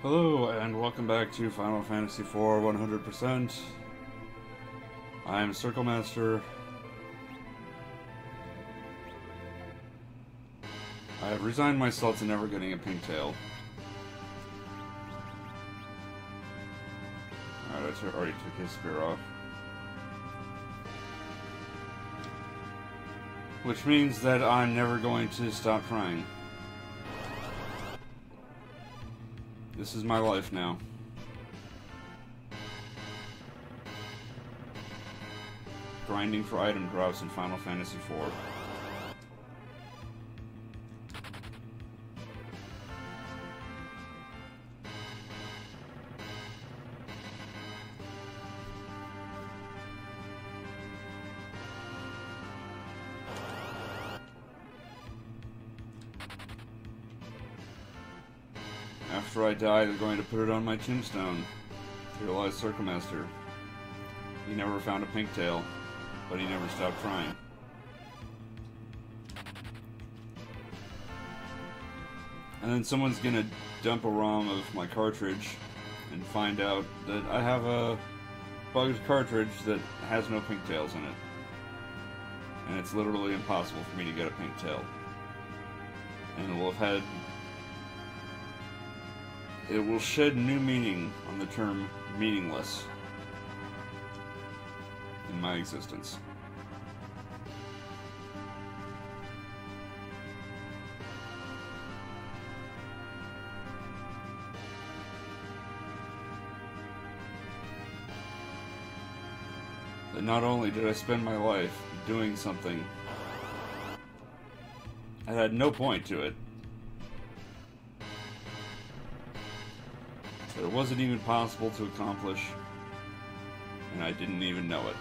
Hello, and welcome back to Final Fantasy IV 100%. I am Circle Master. I have resigned myself to never getting a pink tail. Alright, I already took his spear off. Which means that I'm never going to stop trying. This is my life now. Grinding for item drops in Final Fantasy IV. After I die, they're going to put it on my tombstone to realize Circle Master. He never found a pink tail, but he never stopped trying. And then someone's gonna dump a ROM of my cartridge and find out that I have a bugged cartridge that has no pink tails in it. And it's literally impossible for me to get a pink tail. And it will shed new meaning on the term meaningless in my existence. That not only did I spend my life doing something that had no point to it, but it wasn't even possible to accomplish, and I didn't even know it.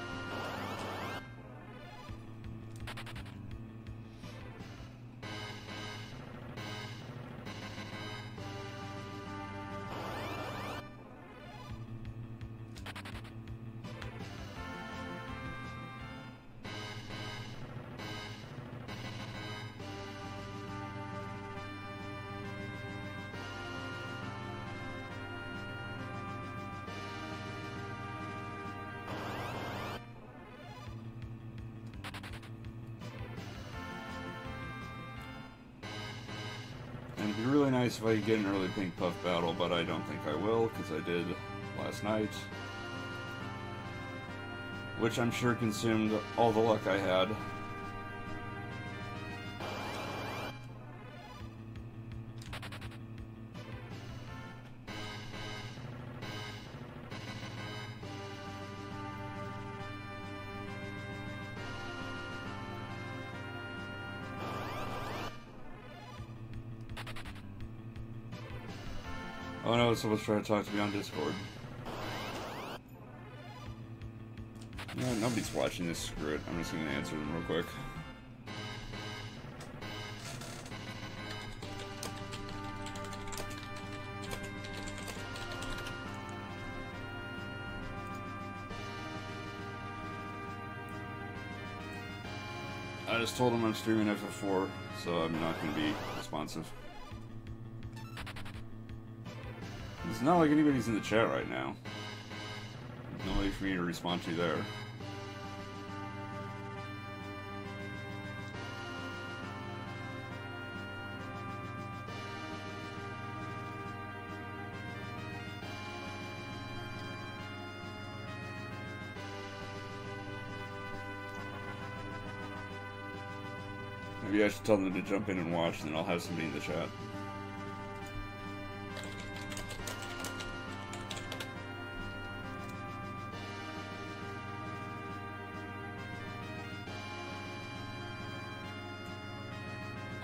And it'd be really nice if I could get an early Pink Puff battle, but I don't think I will, because I did last night. Which I'm sure consumed all the luck I had. Oh no, someone's trying to talk to me on Discord. No, nobody's watching this, screw it. I'm just gonna answer them real quick. I just told them I'm streaming FF4, so I'm not gonna be responsive. It's not like anybody's in the chat right now. There's nobody for me to respond to there. Maybe I should tell them to jump in and watch, and then I'll have somebody in the chat.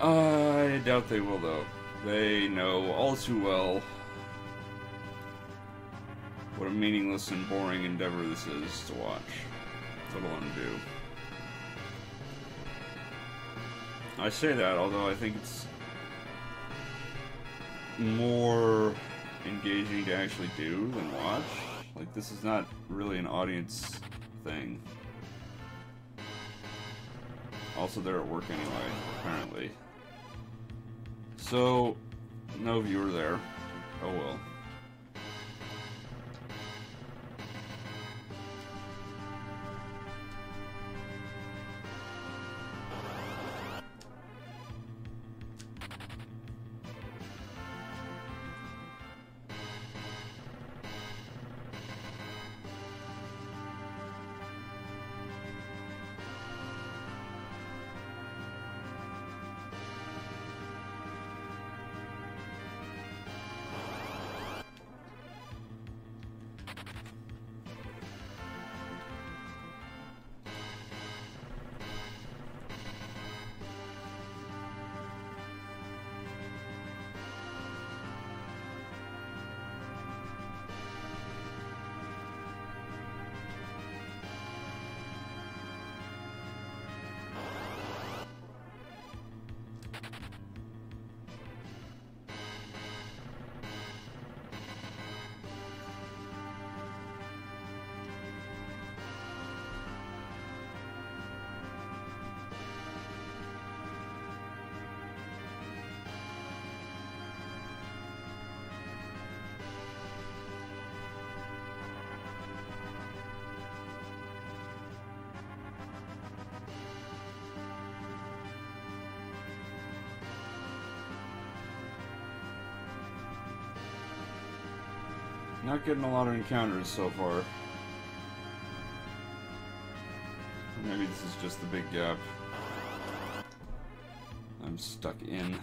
I doubt they will, though. They know all too well what a meaningless and boring endeavor this is to watch, let alone do. I say that, although I think it's more engaging to actually do than watch. Like, this is not really an audience thing. Also, they're at work anyway, apparently. So, no viewer there. Oh well. Not getting a lot of encounters so far. Or maybe this is just the big gap I'm stuck in.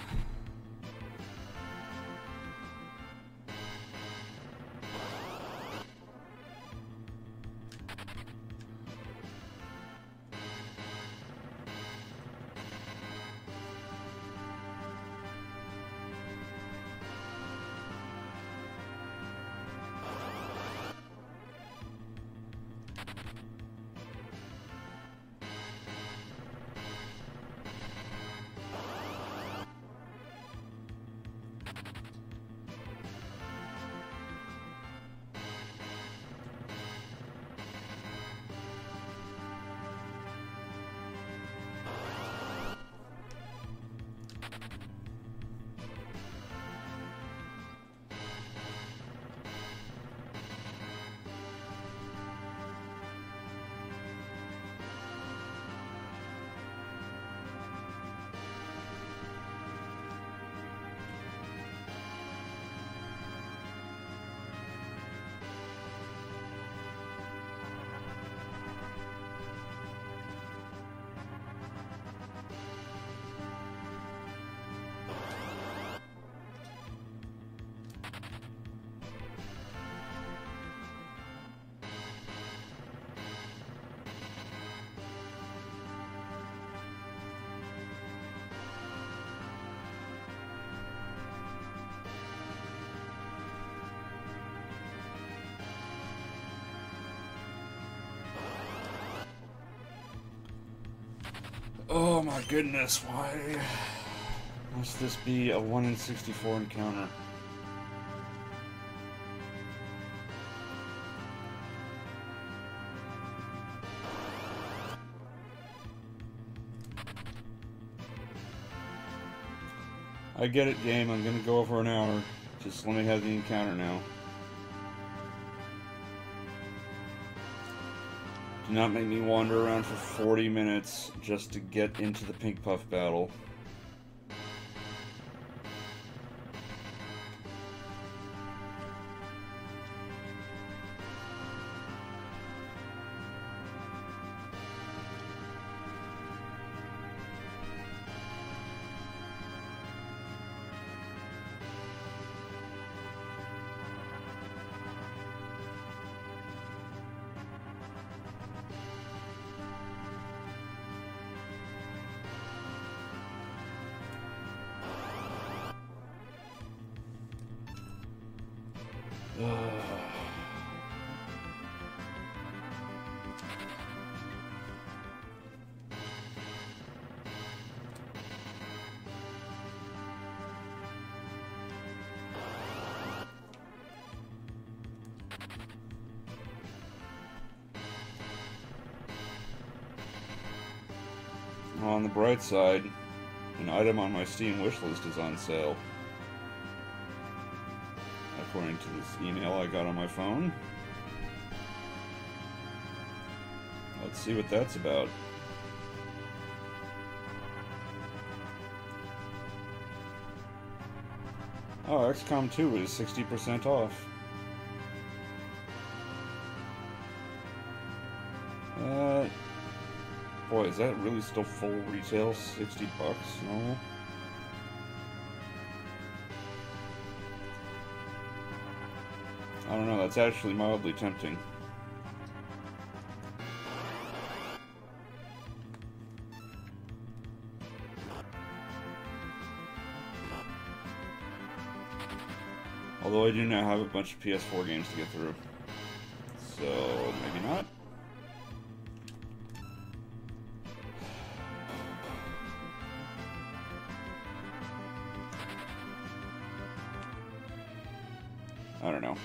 Oh my goodness, why must this be a 1 in 64 encounter? I get it, game. I'm gonna go over an hour. Just let me have the encounter now. Do not make me wander around for 40 minutes just to get into the Pink Puff battle. On the bright side, an item on my Steam wishlist is on sale. According to this email I got on my phone. Let's see what that's about. Oh, XCOM 2 is 60% off. Boy, is that really still full retail? 60 bucks normal? I don't know, that's actually mildly tempting. Although I do now have a bunch of PS4 games to get through. So, maybe not. I don't know.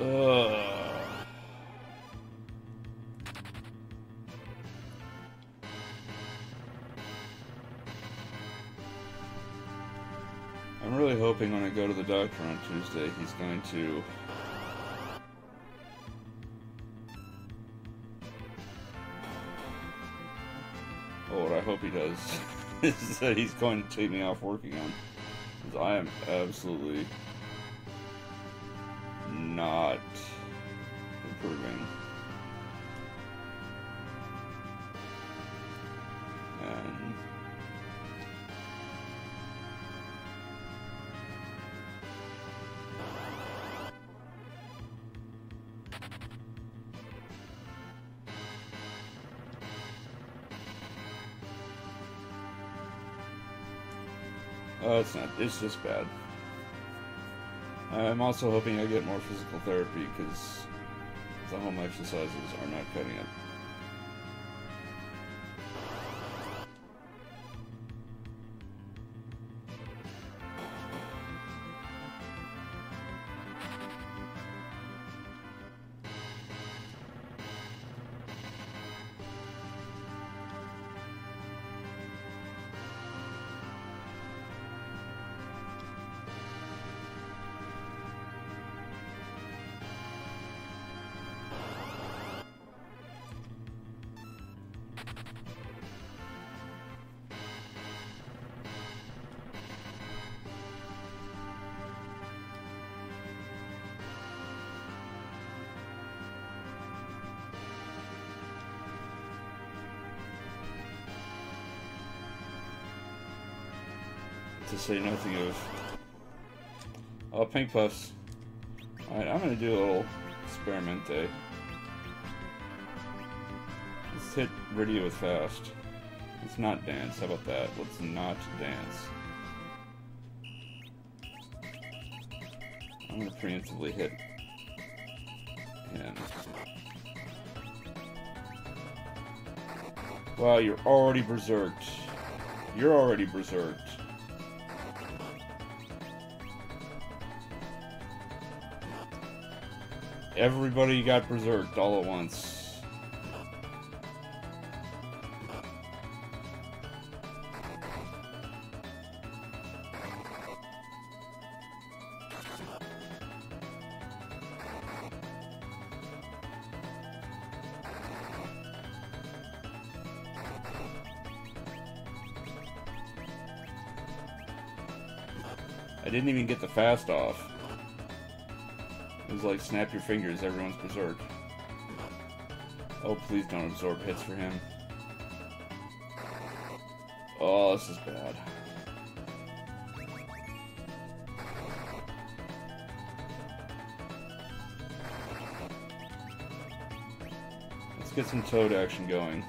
Ugh. I'm really hoping when I go to the doctor on Tuesday, he's going to... Oh, what I hope he does is that he's going to take me off work again. Because I am absolutely not improving. And it's just bad. I'm also hoping I get more physical therapy because the home exercises are not cutting it. To say nothing of Pink Puffs. Alright, I'm gonna do a little experimente. Let's hit radio with fast. Let's not dance. How about that? Let's not dance. I'm gonna preemptively hit him. Wow, you're already berserked. You're already berserked. Everybody got berserked all at once. I didn't even get the fast off. It was like, snap your fingers, everyone's berserk. Oh, please don't absorb hits for him. Oh, this is bad. Let's get some Toad action going.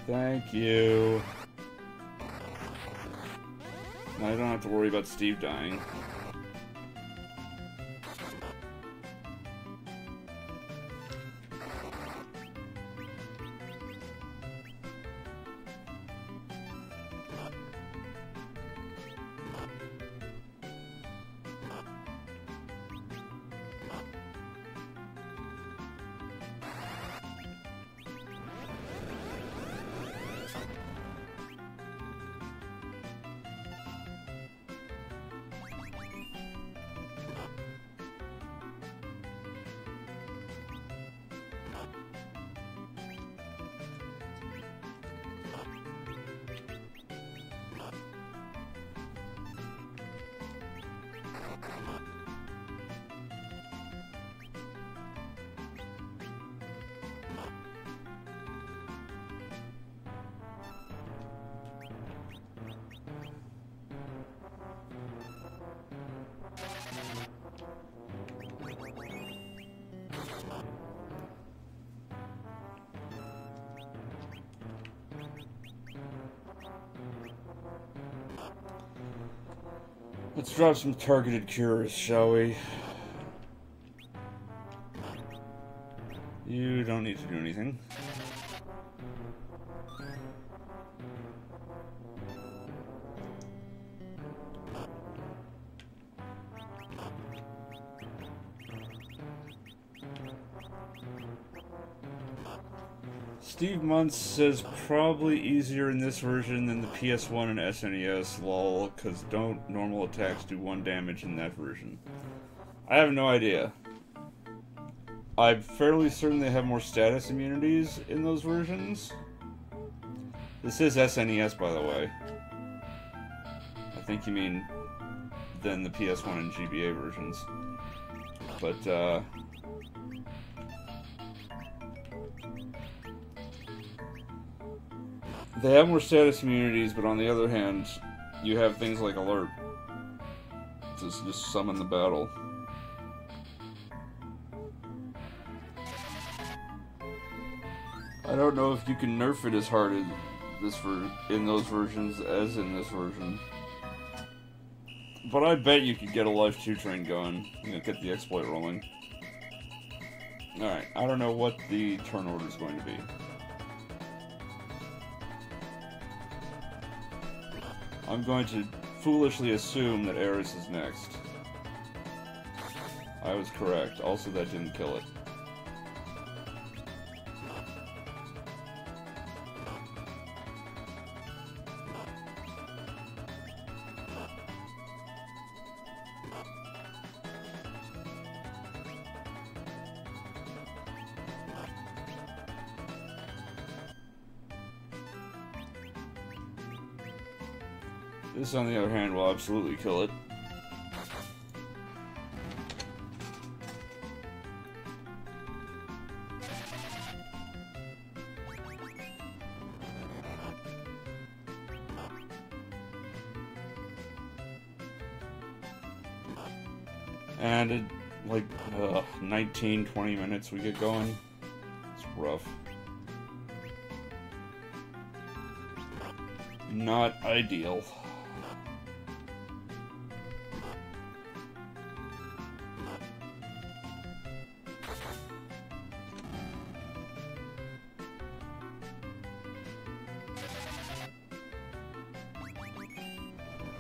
Thank you. Now I don't have to worry about Steve dying. Let's drop some targeted cures, shall we? You don't need to do anything. Steve Muntz says probably easier in this version than the PS1 and SNES, lol, because don't normal attacks do 1 damage in that version? I have no idea. I'm fairly certain they have more status immunities in those versions. This is SNES, by the way. I think you mean than the PS1 and GBA versions. But, they have more status immunities, but on the other hand, you have things like Alert to just summon the battle. I don't know if you can nerf it as hard in those versions as in this version. But I bet you could get a Life 2 train going. You know, get the exploit rolling. Alright, I don't know what the turn order is going to be. I'm going to foolishly assume that Aeris is next. I was correct. Also, that didn't kill it. This, on the other hand, will absolutely kill it. And in like 19, 20 minutes we get going. It's rough. Not ideal.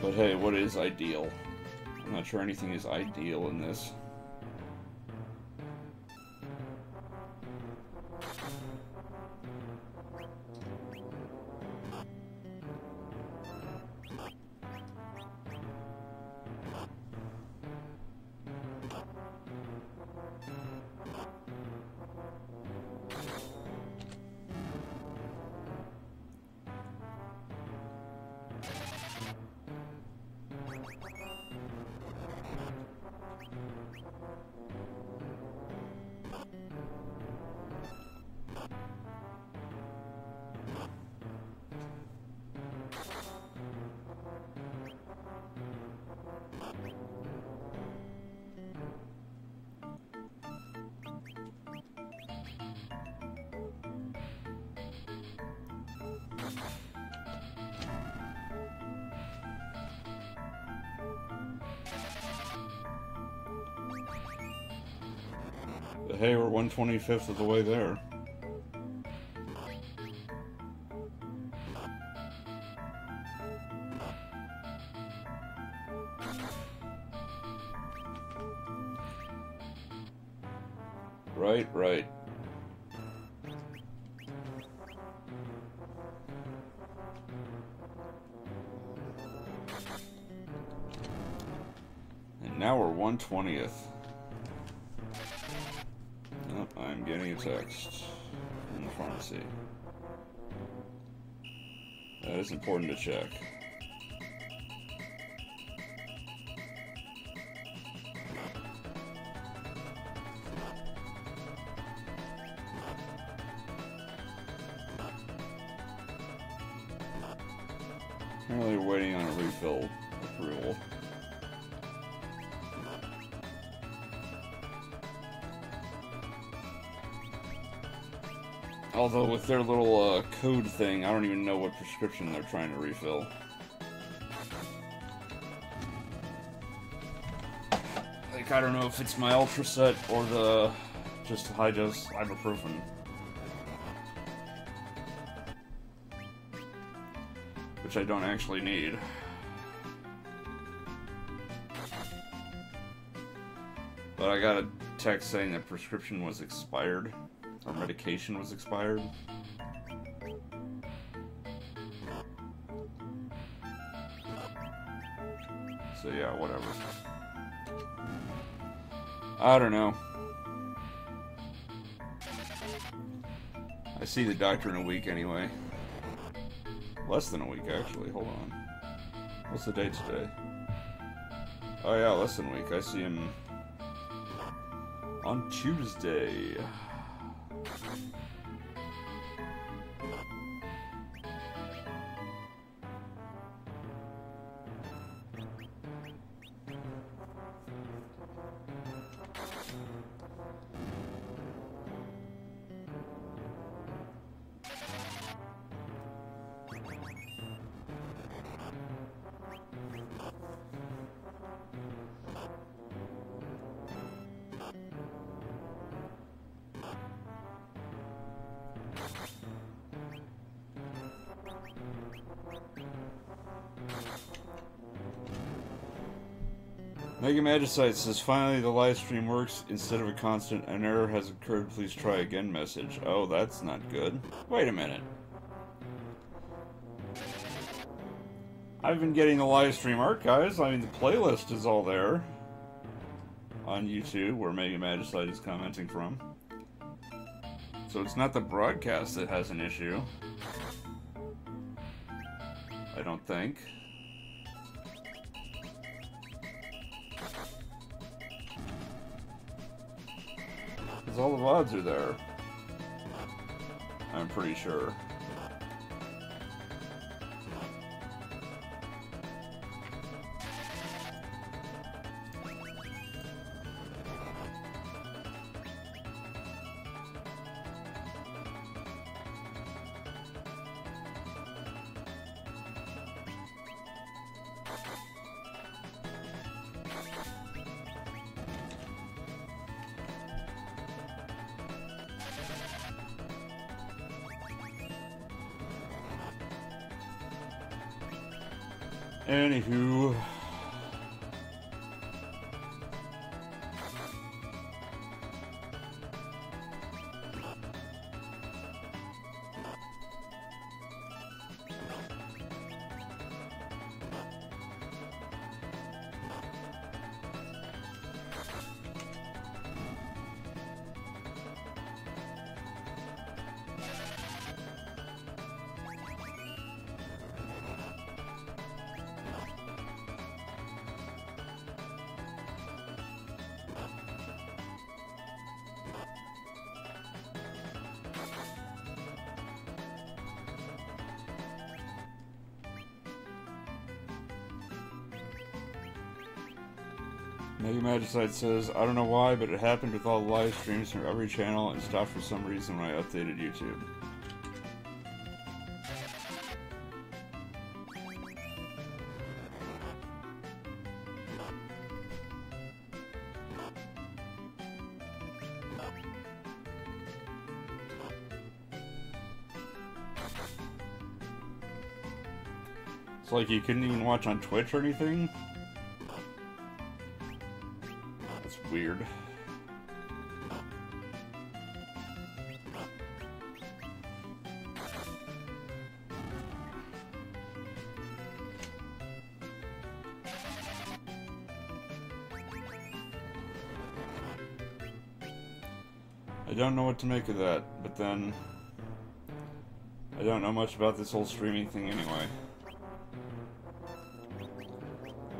But hey, what is ideal? I'm not sure anything is ideal in this. But hey, we're 1/25th of the way there. Right. And now we're 1/20th. Oh, I'm getting a text from the pharmacy. That is important to check. Apparently we're waiting on a refill approval. Although with their little code thing, I don't even know what prescription they're trying to refill. Like, I don't know if it's my Ultraset or the just high-dose ibuprofen. Which I don't actually need. But I got a text saying that prescription was expired, or medication was expired. So yeah, whatever. I don't know. I see the doctor in a week anyway. Less than a week, actually. Hold on. What's the date today? Oh yeah, less than a week. I see him on Tuesday. Mega Magicite says, finally the live stream works instead of a constant an error has occurred, please try again message. Oh, that's not good. Wait a minute. I've been getting the live stream archives. I mean, the playlist is all there on YouTube where Mega Magicite is commenting from. So it's not the broadcast that has an issue. I don't think. Because all the VODs are there. I'm pretty sure. Anywho. Mega Magicite says, I don't know why, but it happened with all the live streams from every channel and stopped for some reason when I updated YouTube. It's like you couldn't even watch on Twitch or anything? Weird. I don't know what to make of that, but then I don't know much about this whole streaming thing anyway.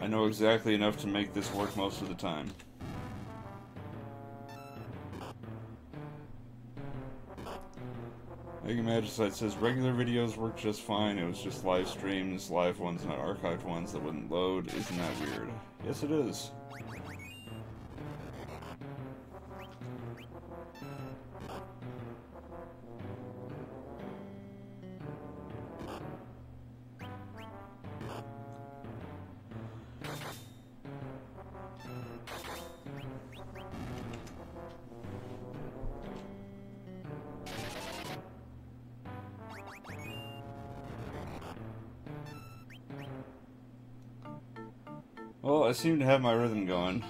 I know exactly enough to make this work most of the time. Mega Magicite says, regular videos work just fine, it was just live streams, live ones, not archived ones that wouldn't load. Isn't that weird? Yes, it is. Well, I seem to have my rhythm going.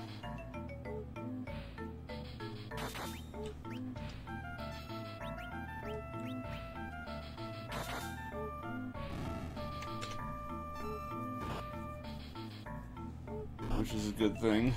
which is a good thing.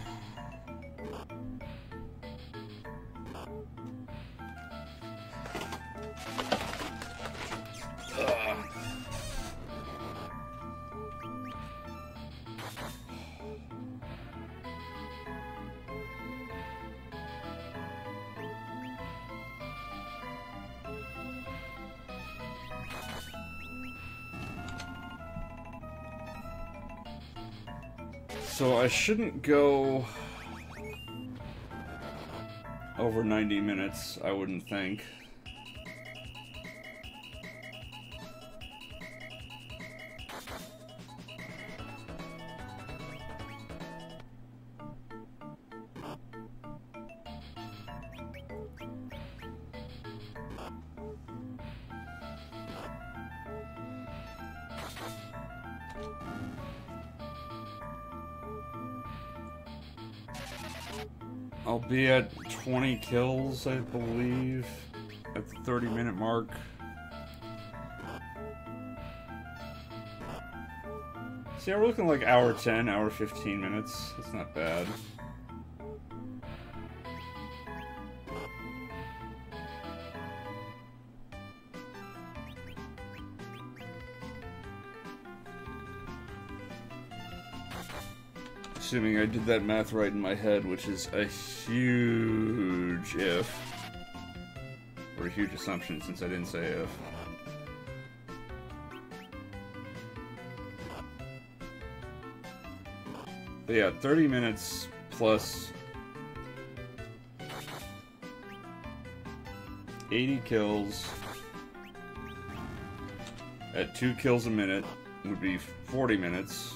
So I shouldn't go over 90 minutes, I wouldn't think. I'll be at 20 kills, I believe, at the 30-minute mark. See, we're looking like hour 10, hour 15 minutes. That's not bad. Assuming I did that math right in my head, which is a huge if. Or a huge assumption, since I didn't say if. But yeah, 30 minutes plus 80 kills at 2 kills a minute would be 40 minutes.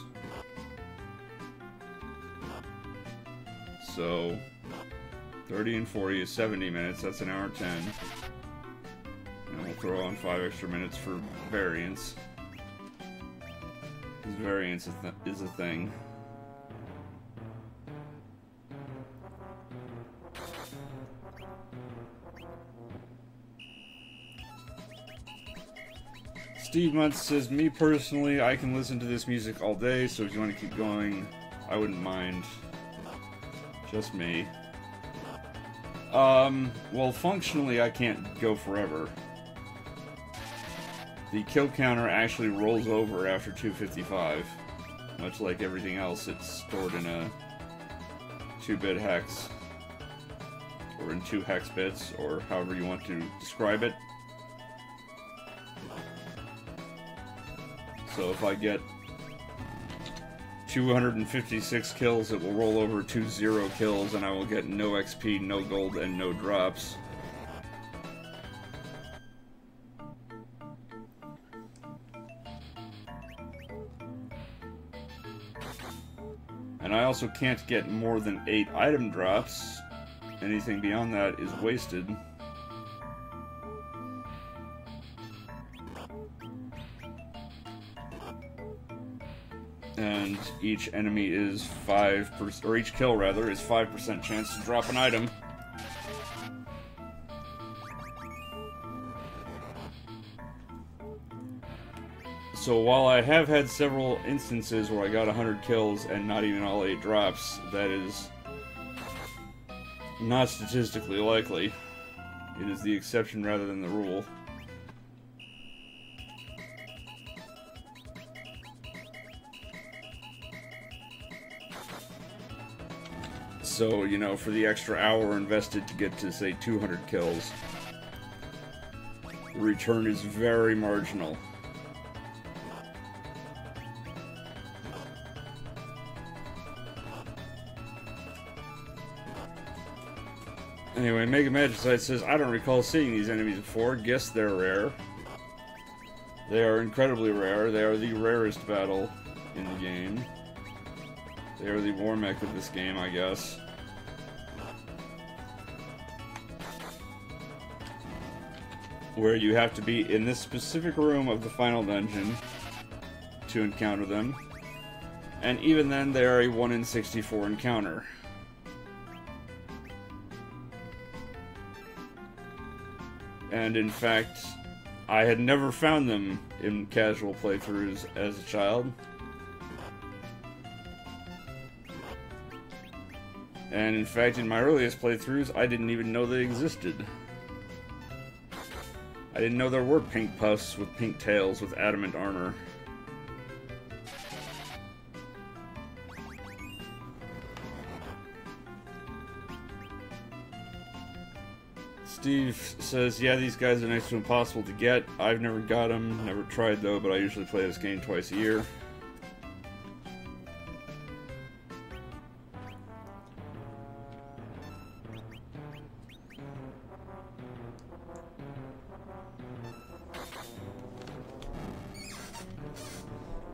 So 30 and 40 is 70 minutes. That's an hour 10. And we'll throw on 5 extra minutes for variance. Because variance is a thing. Steve Muntz says, me personally, I can listen to this music all day, so if you want to keep going, I wouldn't mind. Just me. Well, functionally, I can't go forever. The kill counter actually rolls over after 255. Much like everything else, it's stored in a 2-bit hex. Or in 2 hex bits, or however you want to describe it. So if I get 256 kills, it will roll over to 0 kills, and I will get no XP, no gold, and no drops. And I also can't get more than 8 item drops. Anything beyond that is wasted. And each enemy is 5%, or each kill rather, is 5% chance to drop an item. So while I have had several instances where I got 100 kills and not even all 8 drops, that is not statistically likely. It is the exception rather than the rule. So, you know, for the extra hour invested to get to, say, 200 kills, the return is very marginal. Anyway, Mega Magicite says, I don't recall seeing these enemies before. Guess they're rare. They are incredibly rare. They are the rarest battle in the game. They are the war mech of this game, I guess. Where you have to be in this specific room of the final dungeon to encounter them. And even then, they are a 1 in 64 encounter. And in fact, I had never found them in casual playthroughs as a child. And in fact, in my earliest playthroughs, I didn't even know they existed. I didn't know there were pink puffs with pink tails with adamant armor. Steve says, yeah, these guys are next to impossible to get. I've never got them, never tried though, but I usually play this game twice a year.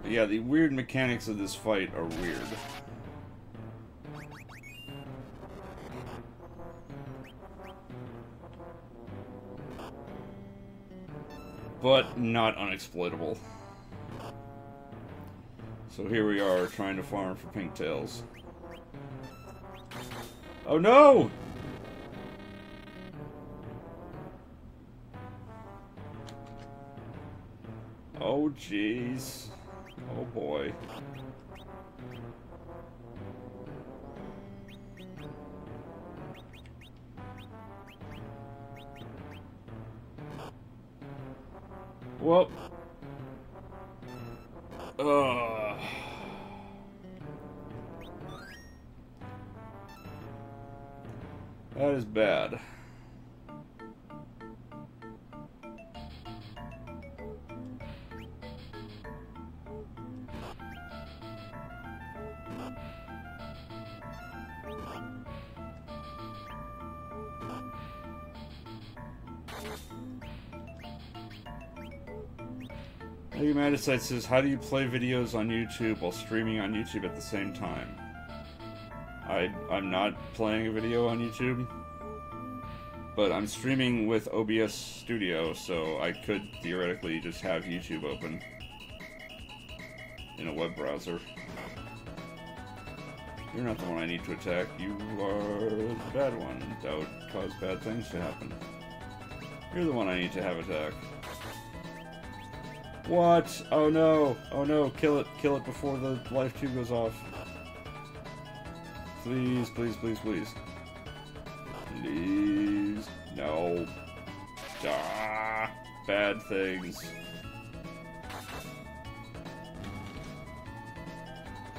But yeah, the weird mechanics of this fight are weird. But not unexploitable. So here we are, trying to farm for pink tails. Oh no! Oh jeez. Oh boy. Well. That is bad. Humanicide says, how do you play videos on YouTube while streaming on YouTube at the same time? I'm not playing a video on YouTube, but I'm streaming with OBS Studio, so I could theoretically just have YouTube open in a web browser. You're not the one I need to attack, you are the bad one. That would cause bad things to happen. You're the one I need to have attack. What? Oh no! Oh no! Kill it! Kill it before the life 2 goes off. Please, please, please, please. Please. No. Ah, bad things.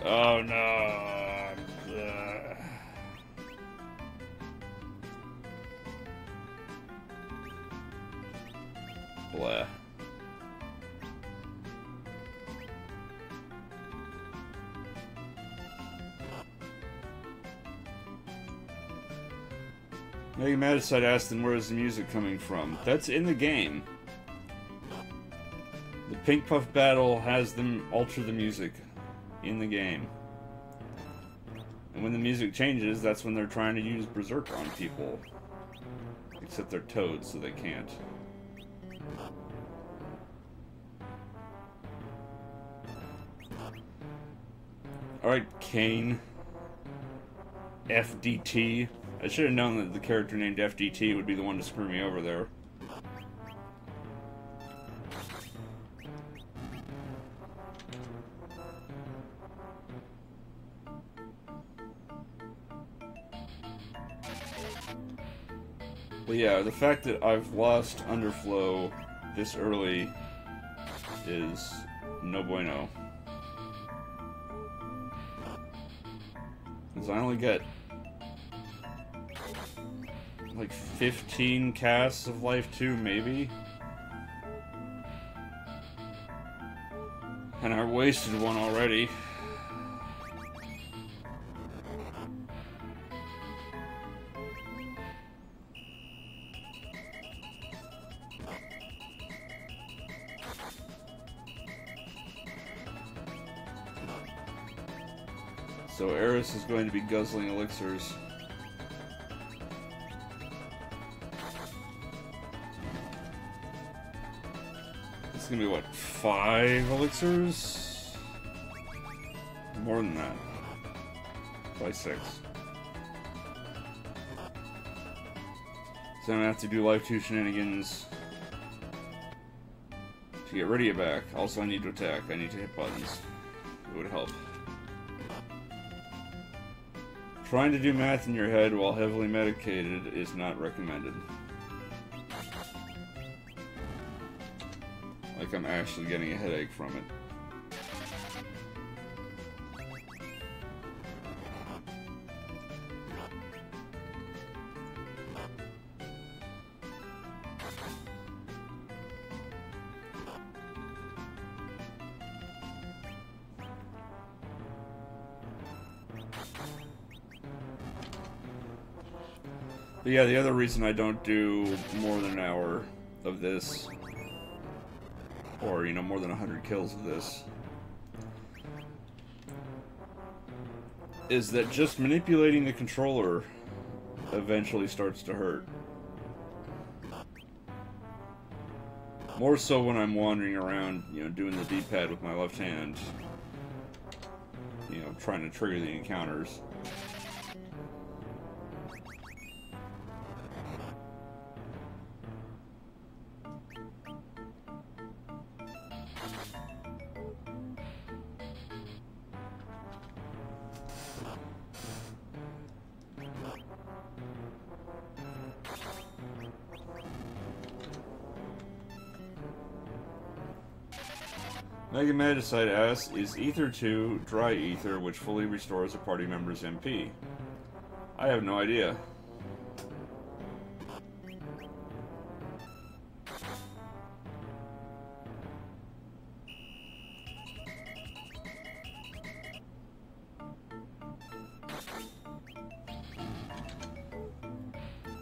Oh no. Blah. Mega Madicide asked them, where is the music coming from? That's in the game. The Pink Puff battle has them alter the music in the game. And when the music changes, that's when they're trying to use Berserk on people. Except they're toads, so they can't. Alright, Kane. FDT. I should have known that the character named FDT would be the one to screw me over there. But yeah, the fact that I've lost Underflow this early is no bueno. Because I only get like 15 casts of Life 2, maybe? And I wasted one already. So Eris is going to be guzzling elixirs. It's gonna be what, 5 elixirs? More than that. Probably 6. So I'm gonna have to do Life 2 shenanigans to get Rydia back. Also, I need to attack. I need to hit buttons. It would help. Trying to do math in your head while heavily medicated is not recommended. Like I'm actually getting a headache from it. But yeah, the other reason I don't do more than an hour of this, or, you know, more than 100 kills of this, is that just manipulating the controller eventually starts to hurt. More so when I'm wandering around, you know, doing the D-pad with my left hand, you know, trying to trigger the encounters. Megamadicite asks, is Ether 2 dry ether which fully restores a party member's MP? I have no idea.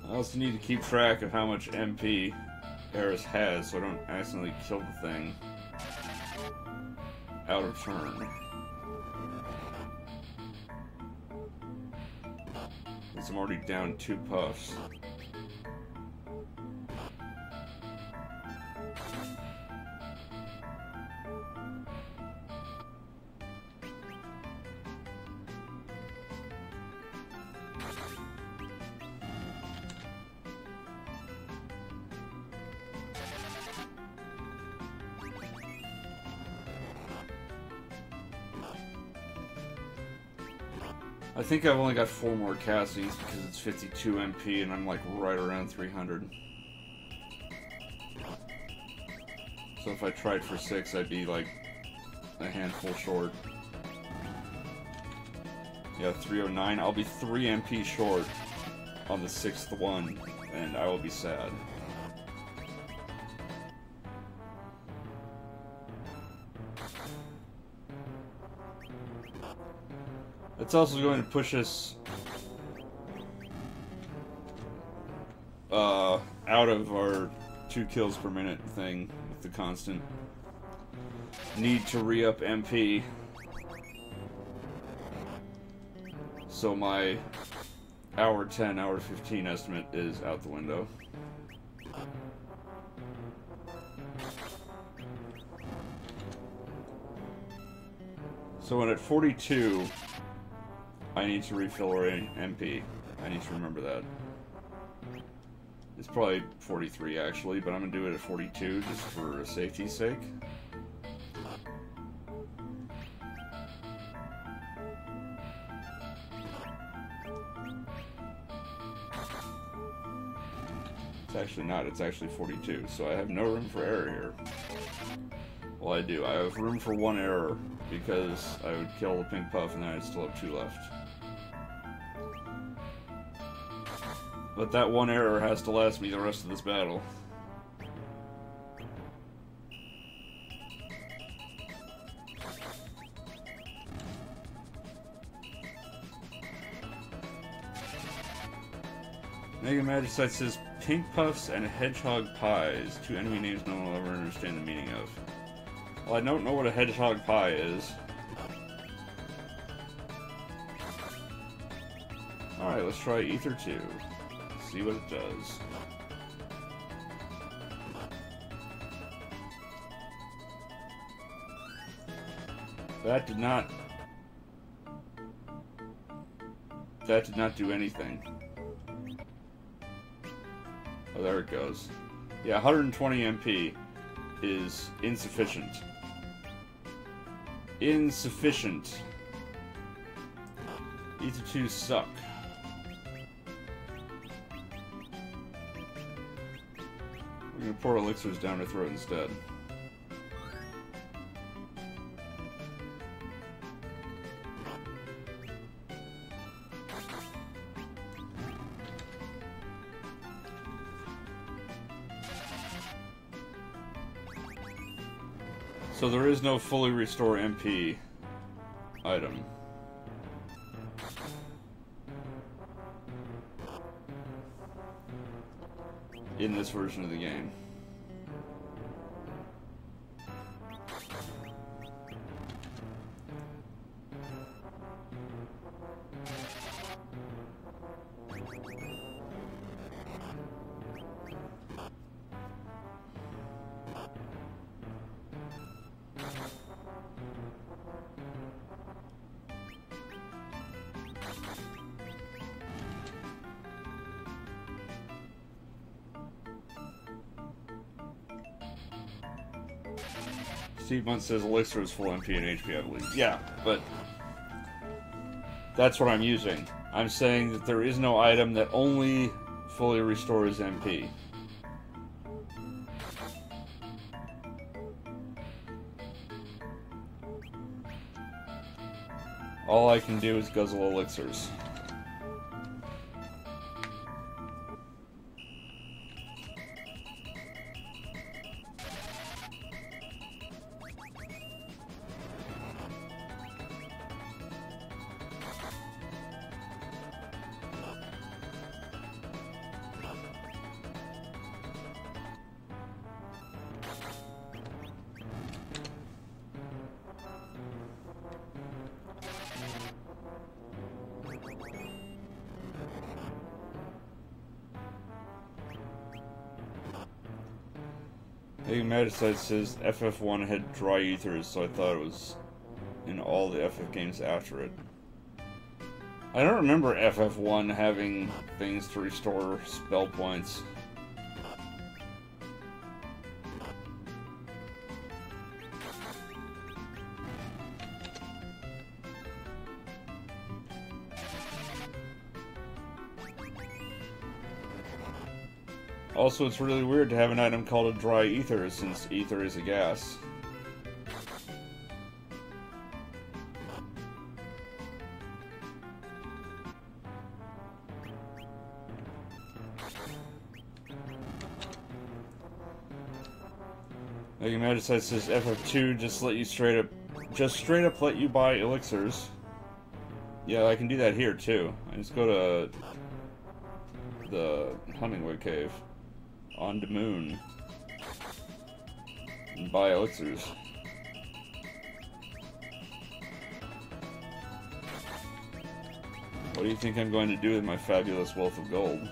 I also need to keep track of how much MP Eris has so I don't accidentally kill the thing out of turn. Since I'm already down 2 puffs. I think I've only got 4 more castings because it's 52 MP and I'm like right around 300. So if I tried for 6, I'd be like a handful short. Yeah, 309. I'll be 3 MP short on the 6th one, and I will be sad. It's also going to push us out of our 2 kills per minute thing with the constant need to re-up MP. So my hour 10, hour 15 estimate is out the window. So when at 42, I need to refill our MP. I need to remember that. It's probably 43 actually, but I'm gonna do it at 42 just for safety's sake. It's actually not, it's actually 42, so I have no room for error here. Well, I do. I have room for 1 error because I would kill the pink puff and then I'd still have 2 left. But that 1 error has to last me the rest of this battle. Megamadicite says, pink puffs and hedgehog pies, 2 enemy names no one will ever understand the meaning of. Well, I don't know what a hedgehog pie is. Alright, let's try Ether 2. See what it does. That did not do anything. Oh, there it goes. Yeah, 120 MP is insufficient. Insufficient. Ether 2 suck. We're gonna pour elixirs down her throat instead. So there is no fully restore MP item. In this version of the game. Steve Munt says elixir is full MP and HP, I believe. Yeah, but that's what I'm using. I'm saying that there is no item that only fully restores MP. All I can do is guzzle elixirs. Magicite says FF1 had dry ethers, so I thought it was in all the FF games after it. I don't remember FF1 having things to restore spell points. Also, it's really weird to have an item called a dry ether, since ether is a gas. Like Magicite says FF2 just straight up let you buy elixirs. Yeah, I can do that here too. I just go to the Hunningwood Cave on the moon and buy elixirs. What do you think I'm going to do with my fabulous wealth of gold?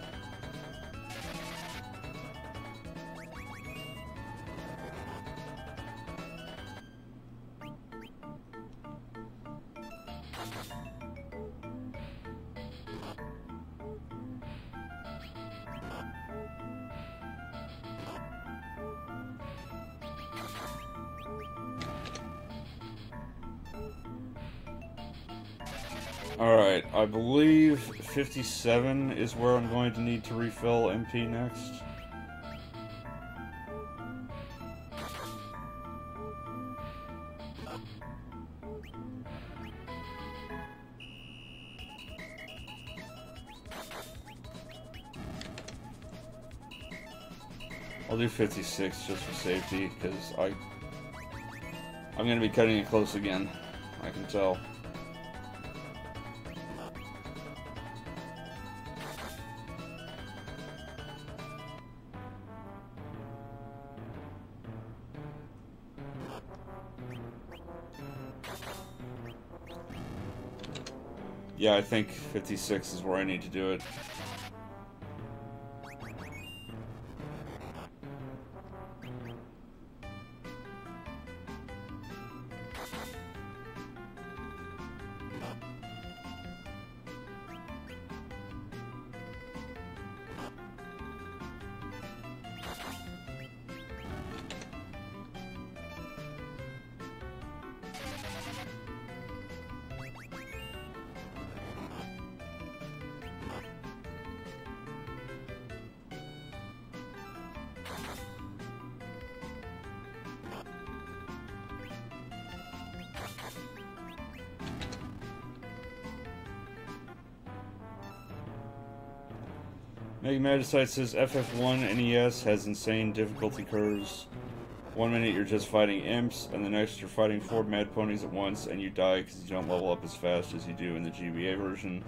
Alright, I believe 57 is where I'm going to need to refill MP next. I'll do 56 just for safety, because I'm going to be cutting it close again, I can tell. Yeah, I think 56 is where I need to do it. Mega Magicite says FF1 NES has insane difficulty curves. 1 minute you're just fighting imps, and the next you're fighting 4 mad ponies at once, and you die because you don't level up as fast as you do in the GBA version.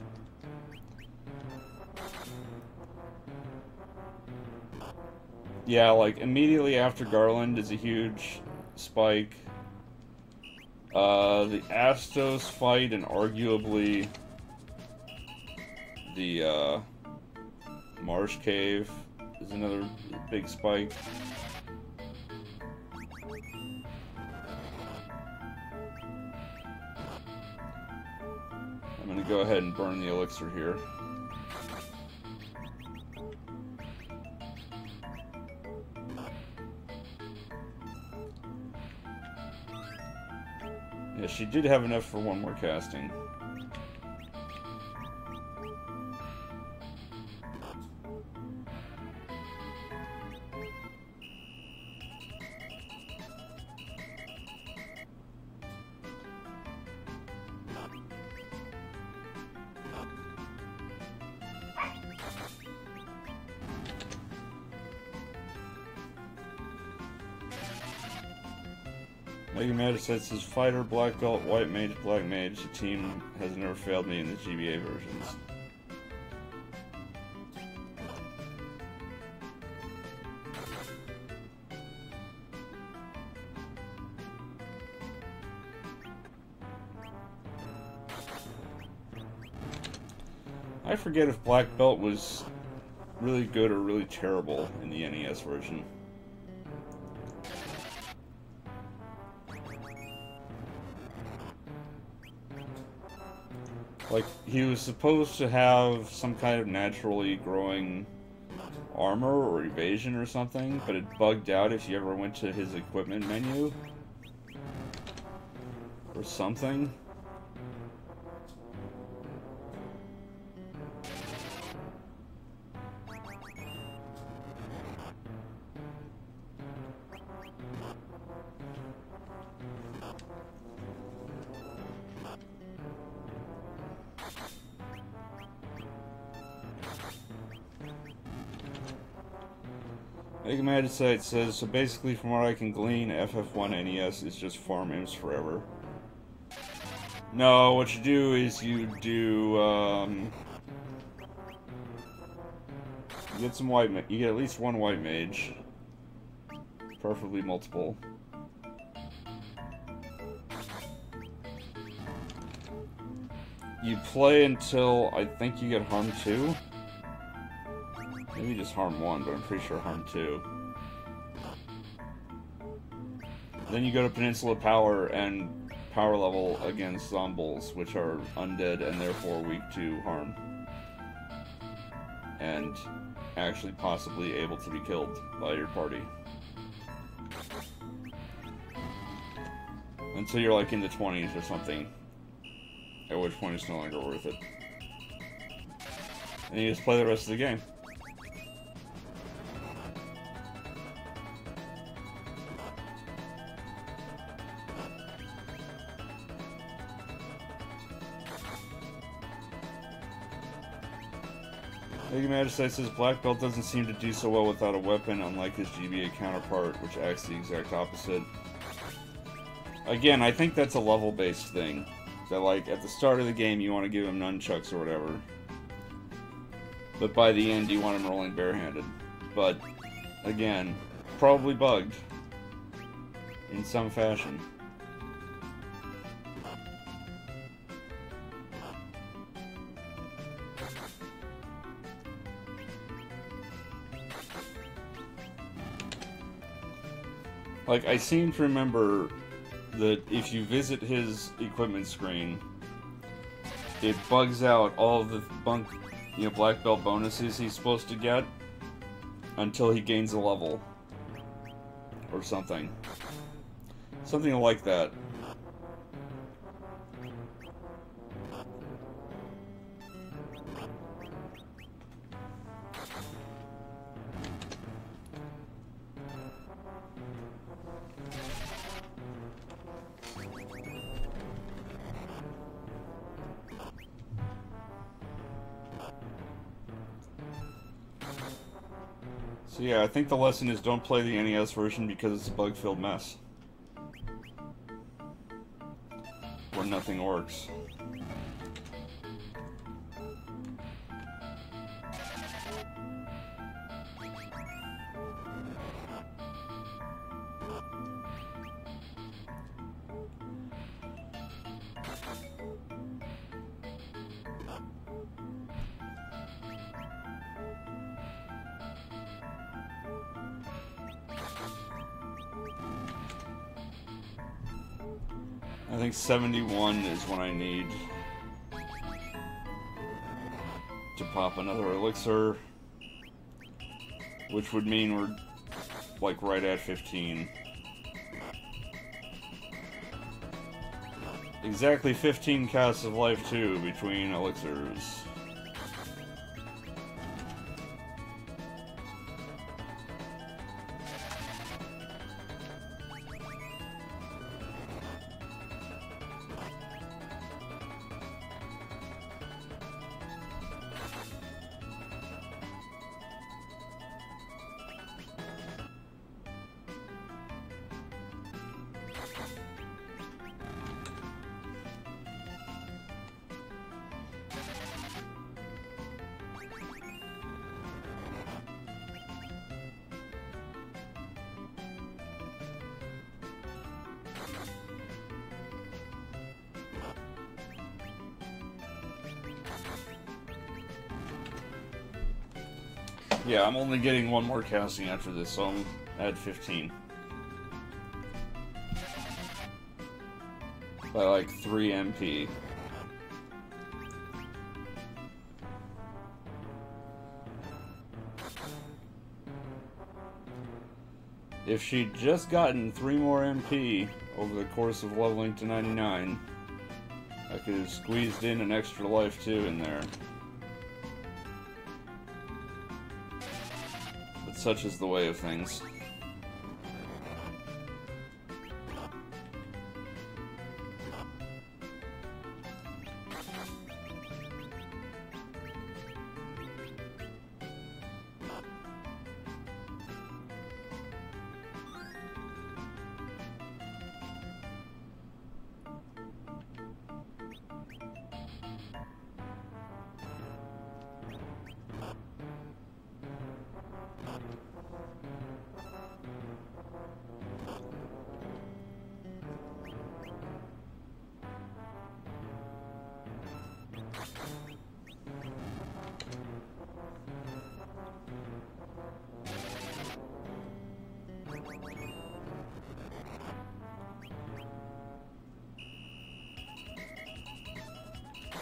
Yeah, like, immediately after Garland is a huge spike. The Astos fight and arguably the, Marsh Cave is another big spike. I'm gonna go ahead and burn the elixir here. Yeah, she did have enough for one more casting. Mega Magicite says fighter, black belt, white mage, black mage. The team has never failed me in the GBA versions. I forget if black belt was really good or really terrible in the NES version. Like, he was supposed to have some kind of naturally growing armor or evasion or something, but it bugged out if you ever went to his equipment menu. Or something. Mega Magicite says, so basically from what I can glean, FF1 NES is just farm imps forever. No, what you do is you do, you get some white you get at least one white mage. Preferably multiple. You play until, I think you get harm 2? Maybe just harm 1, but I'm pretty sure harm 2. Then you go to Peninsula Power and power level against zombies, which are undead and therefore weak to harm. And actually possibly able to be killed by your party. Until you're like in the 20s or something. At which point it's no longer worth it. And you just play the rest of the game. Mega Magicite says Black Belt doesn't seem to do so well without a weapon, unlike his GBA counterpart, which acts the exact opposite. Again, I think that's a level-based thing. That, like, at the start of the game, you want to give him nunchucks or whatever. But by the end, you want him rolling barehanded. But, again, probably bugged. In some fashion. Like, I seem to remember that if you visit his equipment screen, it bugs out all of the black belt bonuses he's supposed to get until he gains a level. Or something. Something like that. So yeah, I think the lesson is don't play the NES version because it's a bug-filled mess. Where nothing works. I think 71 is what I need to pop another elixir, which would mean we're like right at 15. Exactly 15 casts of life too between elixirs. Yeah, I'm only getting one more casting after this, so I'm at 15. By like 3 MP. If she'd just gotten 3 more MP over the course of leveling to 99, I could have squeezed in an extra life too in there. But such is the way of things.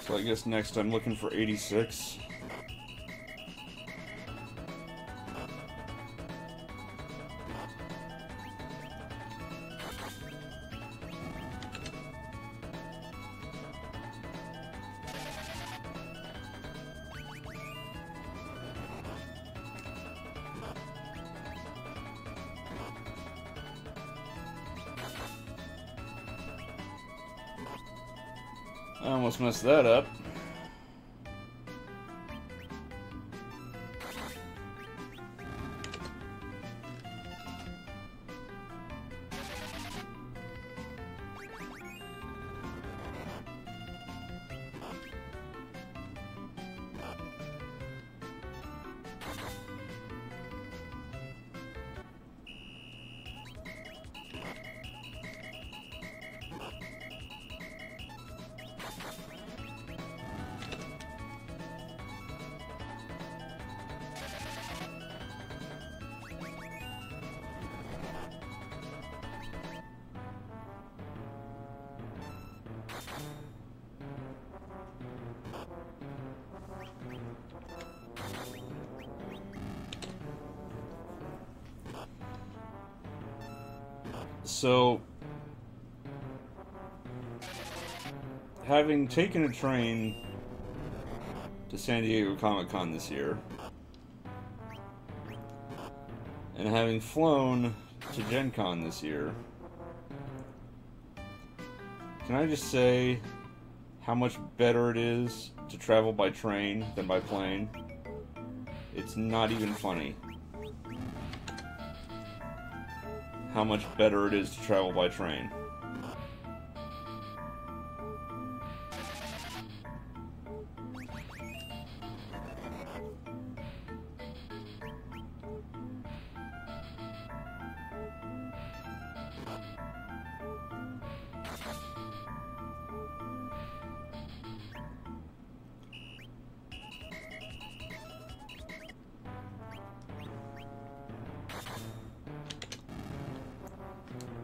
So I guess next I'm looking for 86. I almost messed that up. So, having taken a train to San Diego Comic-Con this year, and having flown to Gen Con this year, can I just say how much better it is to travel by train than by plane? It's not even funny. how much better it is to travel by train.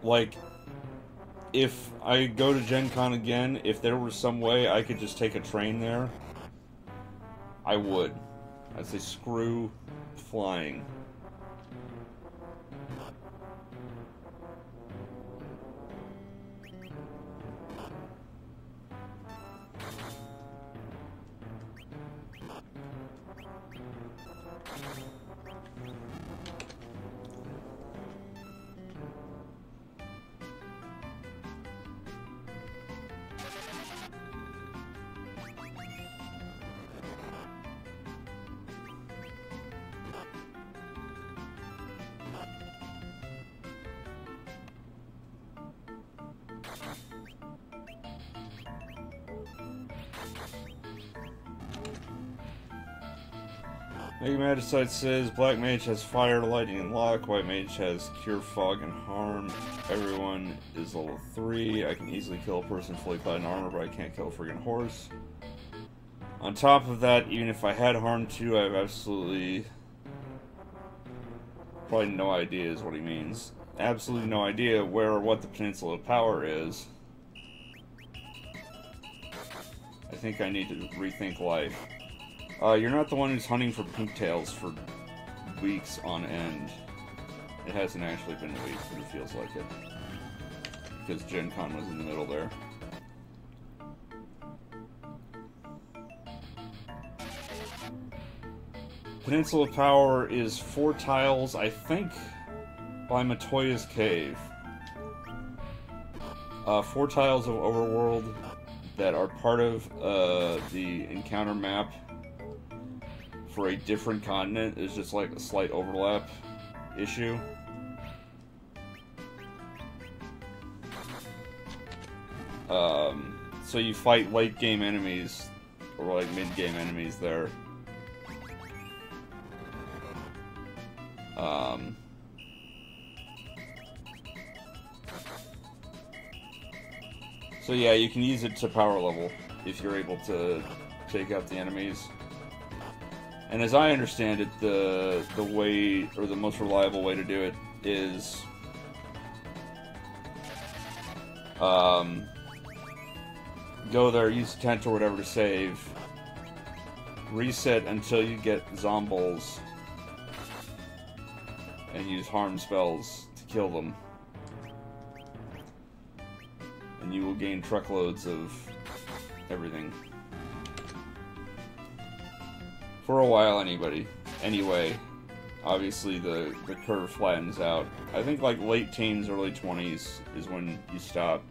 Like, if I go to Gen Con again, if there was some way I could just take a train there, I would. I'd say screw flying. Mega Magicite says Black Mage has Fire, Lightning, and Lock. White Mage has Cure, Fog, and Harm. Everyone is level 3. I can easily kill a person fully clad in armor, but I can't kill a friggin' horse. On top of that, even if I had Harm too, I have absolutely... probably no idea is what he means. Absolutely no idea where or what the Peninsula of Power is. I think I need to rethink life. You're not the one who's hunting for pinktails for weeks on end. It hasn't actually been weeks, but it feels like it. Because Gen Con was in the middle there. Peninsula of Power is 4 tiles, I think, by Matoya's Cave. 4 tiles of Overworld that are part of the encounter map for a different continent. Is just like a slight overlap issue. So you fight late game enemies or like mid game enemies there. So yeah, you can use it to power level if you're able to take out the enemies. And as I understand it, the way, or the most reliable way to do it is go there, use tent or whatever to save, reset until you get zombies, and use harm spells to kill them. And you will gain truckloads of everything. For a while, anyway, obviously the curve flattens out. I think like late teens, early 20s is when you stop.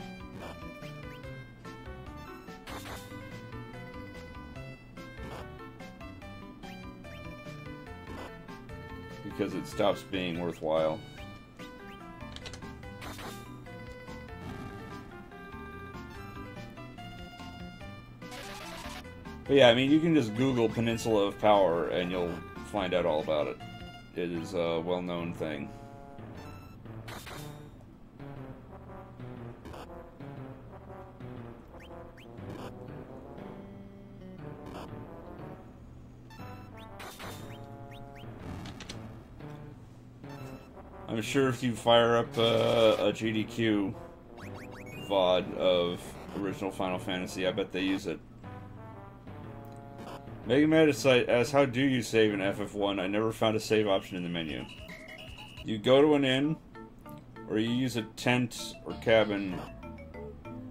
Because it stops being worthwhile. But yeah, I mean, you can just Google Peninsula of Power and you'll find out all about it. It is a well-known thing. I'm sure if you fire up a GDQ VOD of original Final Fantasy, I bet they use it. Mega Magicite asks, how do you save in FF1? I never found a save option in the menu. You go to an inn, or you use a tent or cabin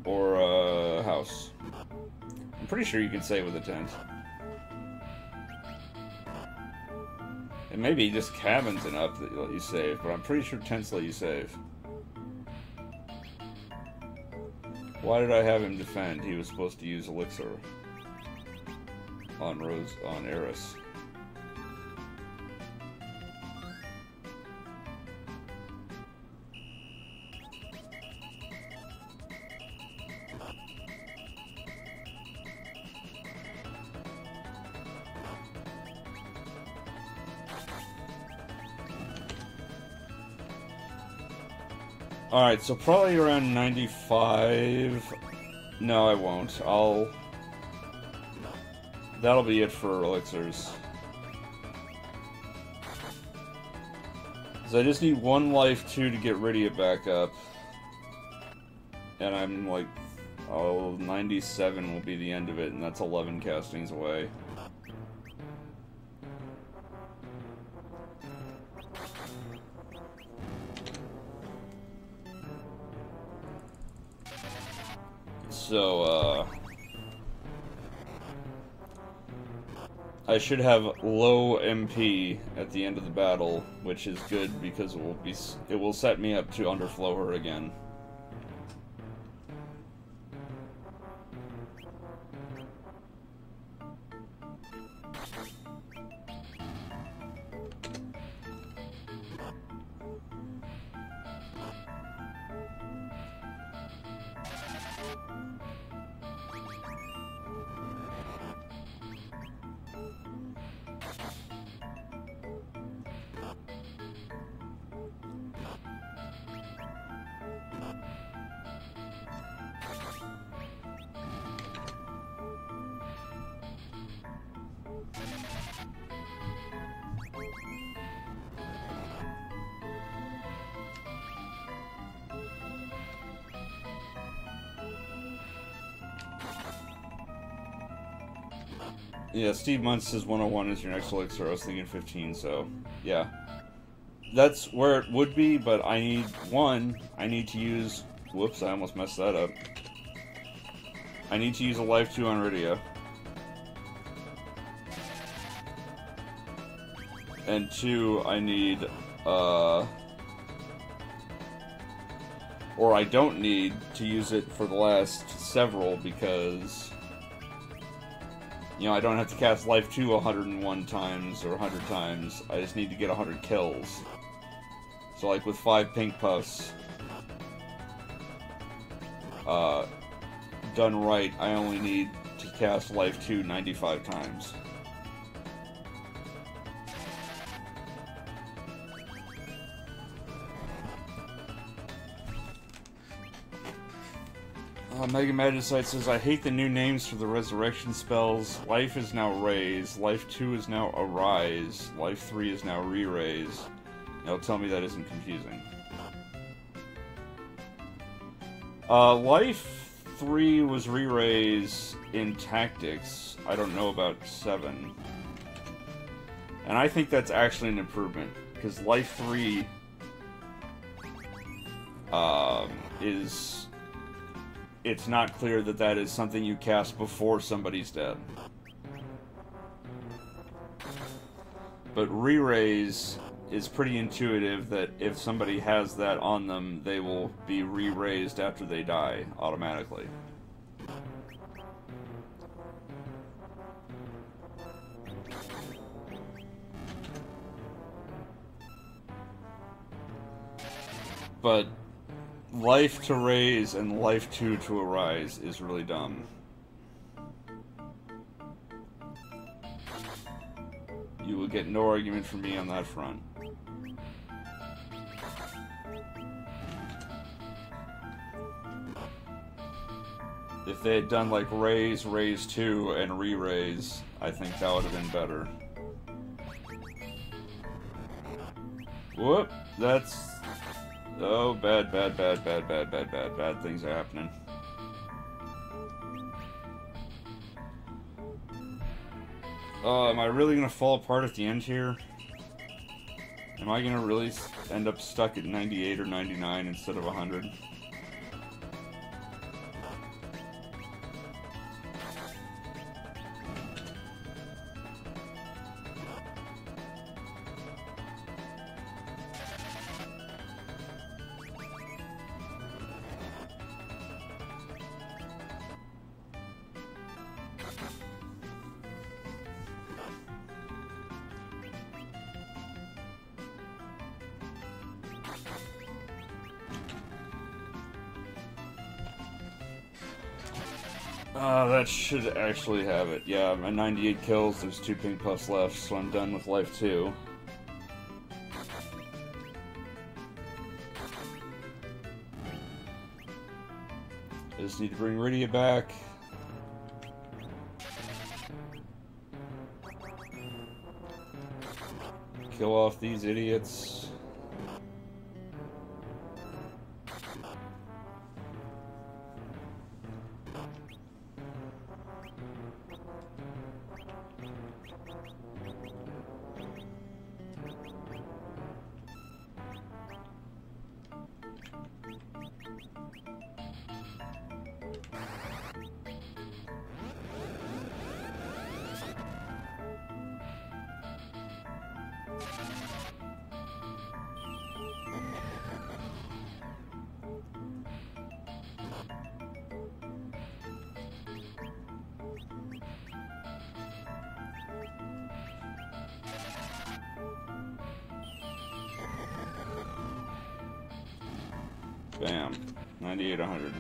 or a house. I'm pretty sure you can save with a tent. And maybe just cabins enough that let you save, but I'm pretty sure tents let you save. Why did I have him defend? He was supposed to use Elixir on Eris. Alright, so probably around 95... No, I won't. That'll be it for elixirs. So I just need one life 2 to get Rydia back up. And I'm like... Oh, 97 will be the end of it, and that's 11 castings away. So, I should have low MP at the end of the battle, which is good because it will set me up to underflow her again. Yeah, Steve Muntz says 101 is your next elixir. I was thinking 15, so yeah. That's where it would be, but I need to use... Whoops, I almost messed that up. I need to use a life 2 on Rydia. And 2, I need, or I don't need to use it for the last several because... You know, I don't have to cast Life 2 101 times or 100 times. I just need to get 100 kills. So, like, with 5 pink puffs, done right, I only need to cast Life 2 95 times. Mega Magicite says, I hate the new names for the resurrection spells. Life is now Raise. Life 2 is now Arise. Life 3 is now Re-Raise. Now tell me that isn't confusing. Life 3 was Re-Raise in Tactics. I don't know about 7. And I think that's actually an improvement. Because Life 3 is... It's not clear that that is something you cast before somebody's dead. But Re-Raise is pretty intuitive that if somebody has that on them, they will be re-raised after they die, automatically. But... Life to Raise and Life 2 to Arise is really dumb. You will get no argument from me on that front. If they had done like Raise, Raise 2, and Re-Raise, I think that would have been better. Whoop, that's... Oh, bad things are happening. Am I really gonna fall apart at the end here? Am I gonna really end up stuck at 98 or 99 instead of 100? That should actually have it. Yeah, my 98 kills, there's 2 pink puffs left, so I'm done with Life 2. just need to bring Rydia back. Kill off these idiots. Bam. 98, 100.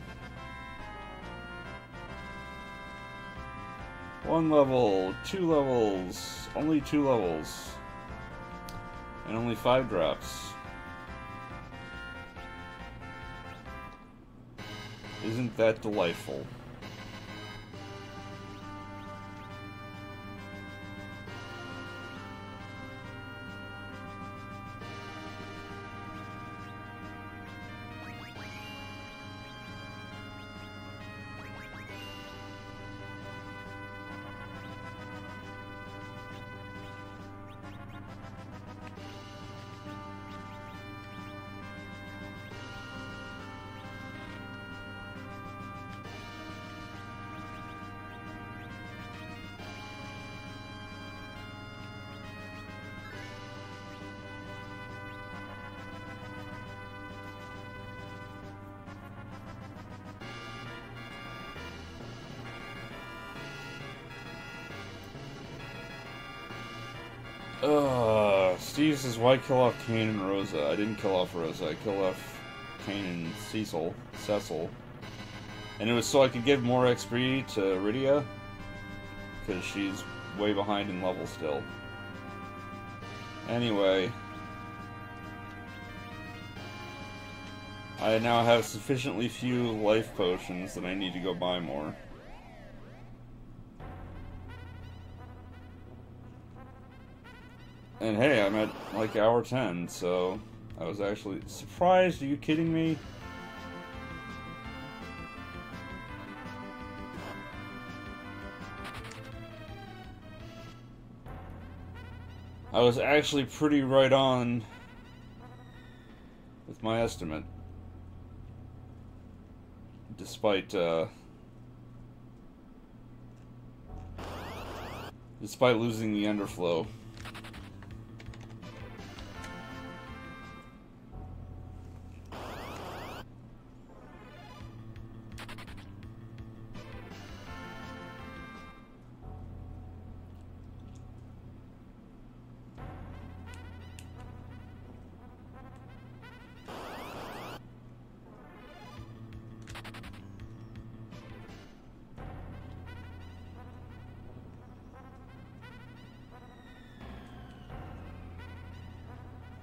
One level, 2 levels, only 2 levels, and only 5 drops. Isn't that delightful? Steve says, why kill off Kane and Rosa? I didn't kill off Rosa, I killed off Kane and Cecil. And it was so I could give more XP to Rydia, because she's way behind in level still. Anyway, I now have sufficiently few life potions that I need to go buy more. And hey, I'm at like hour 10, so I was actually surprised. Are you kidding me? I was actually pretty right on with my estimate. Despite losing the underflow.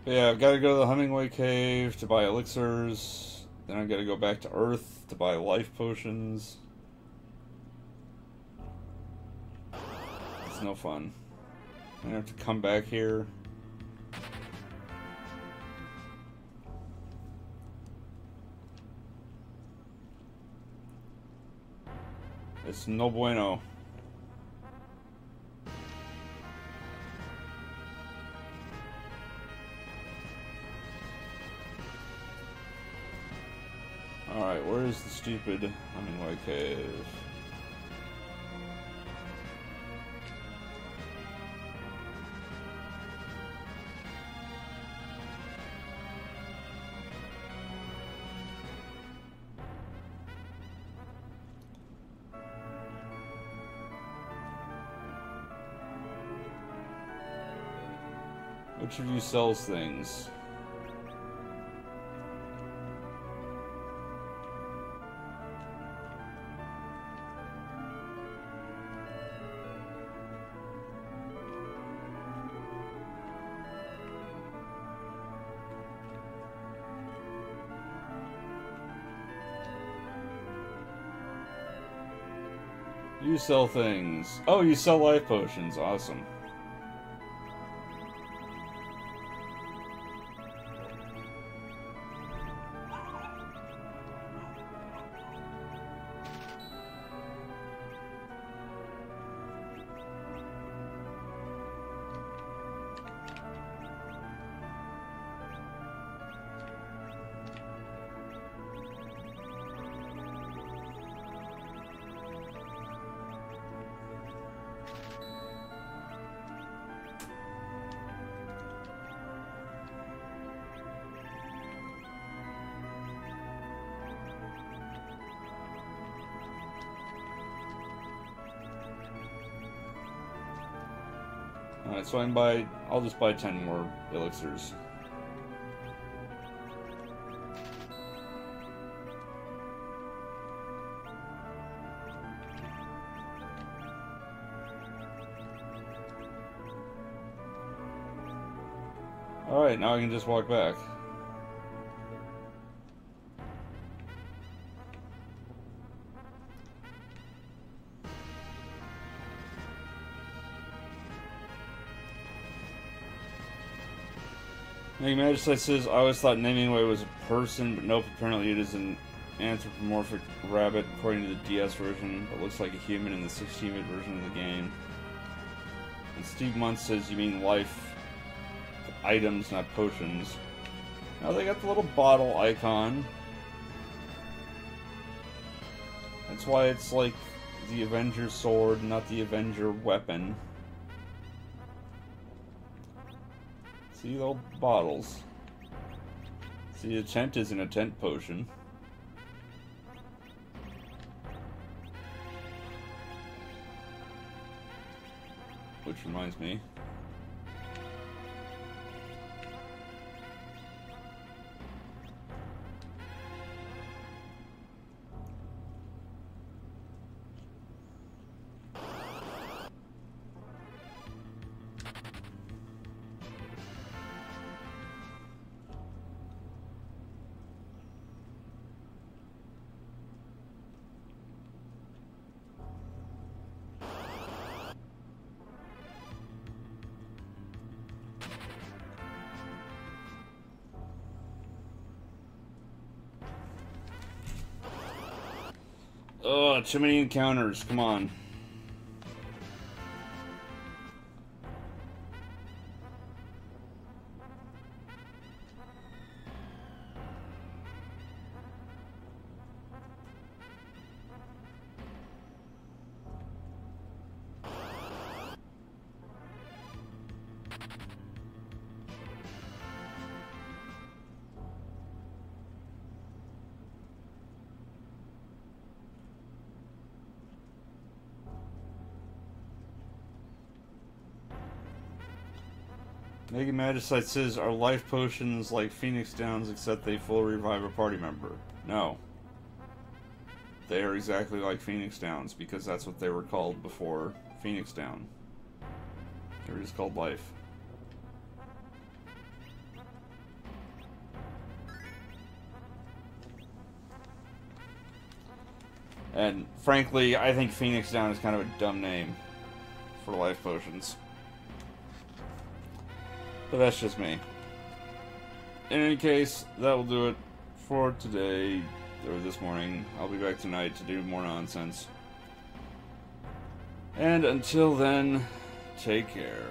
But yeah, I've got to go to the Hemingway Cave to buy elixirs. Then I've got to go back to Earth to buy life potions. It's no fun. I have to come back here. It's no bueno. Alright, where is the stupid Hemingway Cave? Which of you sells things? You sell things. Oh, you sell life potions. Awesome. Alright, so I'll just buy 10 more elixirs. Alright, now I can just walk back. Your Majesty says, I always thought Namingway was a person, but nope, apparently it is an anthropomorphic rabbit according to the DS version, but looks like a human in the 16-bit version of the game. And Steve Muntz says, you mean life items, not potions. Now they got the little bottle icon. That's why it's like the Avenger sword, not the Avenger weapon. See the old bottles. See, a tent isn't a tent potion. Which reminds me. Ugh, too many encounters, come on. Mega Magicite says, are life potions like Phoenix Downs except they fully revive a party member? No. They are exactly like Phoenix Downs because that's what they were called before Phoenix Down. They were just called life. And frankly, I think Phoenix Down is kind of a dumb name for life potions. But that's just me. In any case, that will do it for today, or this morning. I'll be back tonight to do more nonsense. And until then, take care.